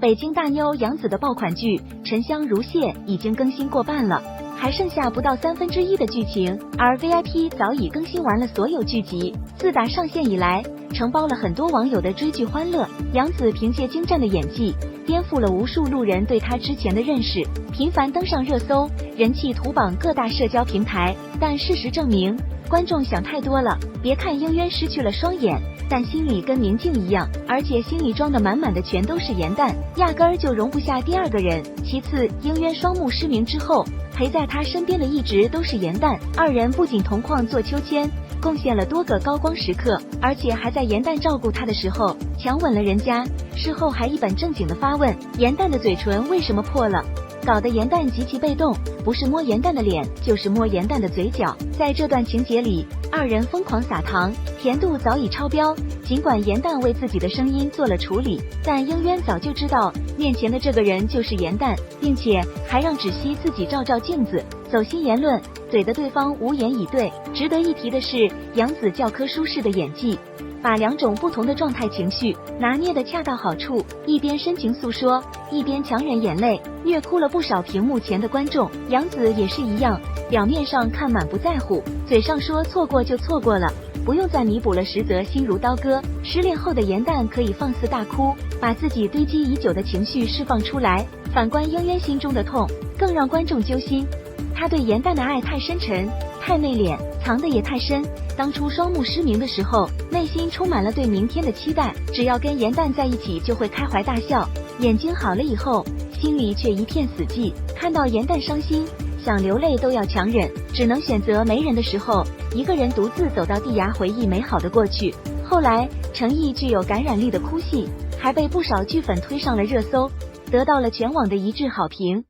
北京大妞杨紫的爆款剧《沉香如屑》已经更新过半了，还剩下不到1/3的剧情，而 VIP 早已更新完了所有剧集。自打上线以来，承包了很多网友的追剧欢乐。杨紫凭借精湛的演技，颠覆了无数路人对她之前的认识，频繁登上热搜，人气图榜各大社交平台。但事实证明，观众想太多了。别看英渊失去了双眼，但心里跟明镜一样，而且心里装的满满的全都是盐蛋，压根儿就容不下第二个人。其次，英渊双目失明之后，陪在他身边的一直都是盐蛋，二人不仅同框做秋千，贡献了多个高光时刻，而且还在盐蛋照顾他的时候强吻了人家。事后还一本正经的发问盐蛋的嘴唇为什么破了，搞得盐蛋极其被动，不是摸盐蛋的脸，就是摸盐蛋的嘴角。在这段情节里，二人疯狂撒糖，甜度早已超标。尽管盐蛋为自己的声音做了处理，但英渊早就知道面前的这个人就是盐蛋，并且还让芷溪自己照照镜子，走心言论，怼得对方无言以对。值得一提的是，杨紫教科书式的演技，把两种不同的状态情绪拿捏得恰到好处，一边深情诉说，一边强忍眼泪，虐哭了不少屏幕前的观众。杨紫也是一样，表面上看满不在乎，嘴上说错过就错过了，不用再弥补了，实则心如刀割。失恋后的盐蛋可以放肆大哭，把自己堆积已久的情绪释放出来。反观英渊心中的痛，更让观众揪心。他对盐蛋的爱太深沉，太内敛，藏得也太深。当初双目失明的时候，内心充满了对明天的期待，只要跟盐蛋在一起就会开怀大笑。眼睛好了以后，心里却一片死寂，看到盐蛋伤心，想流泪都要强忍，只能选择没人的时候，一个人独自走到地崖，回忆美好的过去。后来诚意具有感染力的哭戏，还被不少剧粉推上了热搜，得到了全网的一致好评。